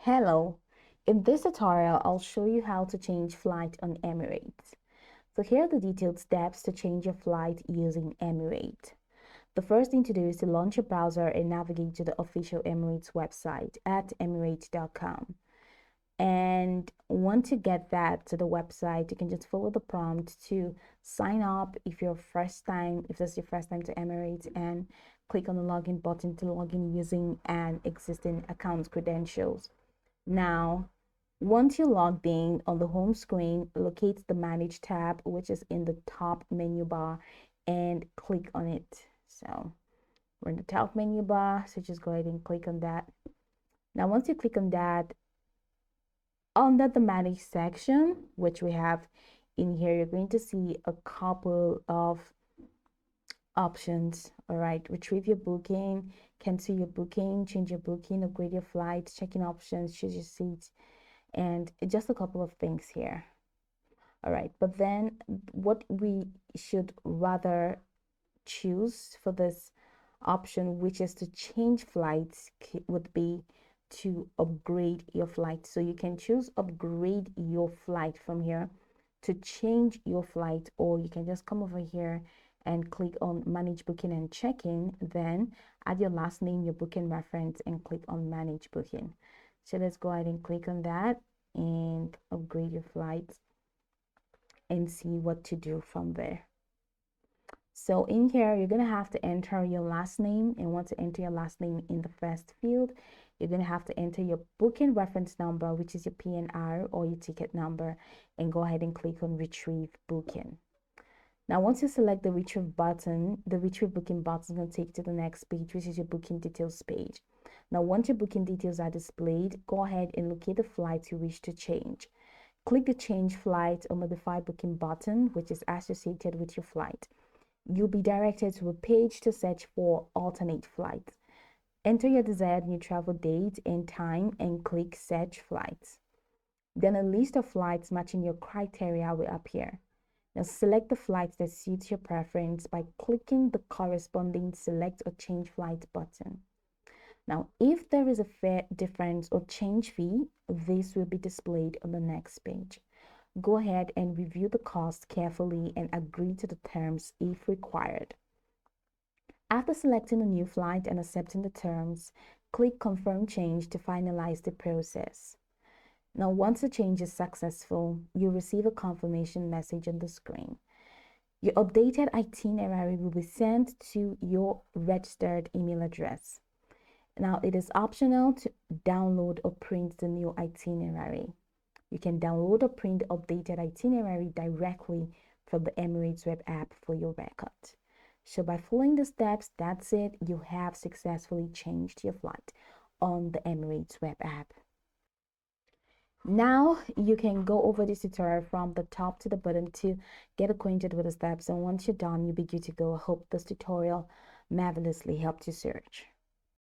Hello, in this tutorial, I'll show you how to change flight on Emirates. So here are the detailed steps to change your flight using Emirates. The first thing to do is to launch your browser and navigate to the official Emirates website at emirates.com. And once you get that to the website, you can just follow the prompt to sign up if that's your first time to Emirates, and click on the login button to log in using an existing account credentials. Now, once you're logged in, on the home screen, locate the Manage tab, which is in the top menu bar, and click on it. So we're in the top menu bar, so just go ahead and click on that. Now, once you click on that, under the Manage section, which we have in here, you're going to see a couple of options. All right, retrieve your booking, cancel your booking, change your booking, upgrade your flight, check-in options, choose your seats, and just a couple of things here. All right, but then what we should rather choose for this option, which is to change flights, would be to upgrade your flight. So you can choose upgrade your flight from here to change your flight, or you can just come over here and click on manage booking and check-in, then add your last name, your booking reference, and click on manage booking. So let's go ahead and click on that and upgrade your flights and see what to do from there. So in here, you're going to have to enter your last name, and once you enter your last name in the first field, you're going to have to enter your booking reference number, which is your PNR or your ticket number, and go ahead and click on retrieve booking. Now, once you select the retrieve button, the retrieve booking button is going to take you to the next page, which is your booking details page. Now, once your booking details are displayed, go ahead and locate the flights you wish to change. Click the change flight or modify booking button, which is associated with your flight. You'll be directed to a page to search for alternate flights. Enter your desired new travel date and time and click search flights. Then a list of flights matching your criteria will appear. Now select the flights that suits your preference by clicking the corresponding select or change flight button. Now, if there is a fare difference or change fee, this will be displayed on the next page. Go ahead and review the cost carefully and agree to the terms if required. After selecting a new flight and accepting the terms, click Confirm Change to finalize the process. Now, once the change is successful, you'll receive a confirmation message on the screen. Your updated itinerary will be sent to your registered email address. Now, it is optional to download or print the new itinerary. You can download or print the updated itinerary directly from the Emirates web app for your record. So by following the steps, that's it. You have successfully changed your flight on the Emirates web app. Now you can go over this tutorial from the top to the bottom to get acquainted with the steps, and once you're done, you'll be good to go. I hope this tutorial marvelously helped you search.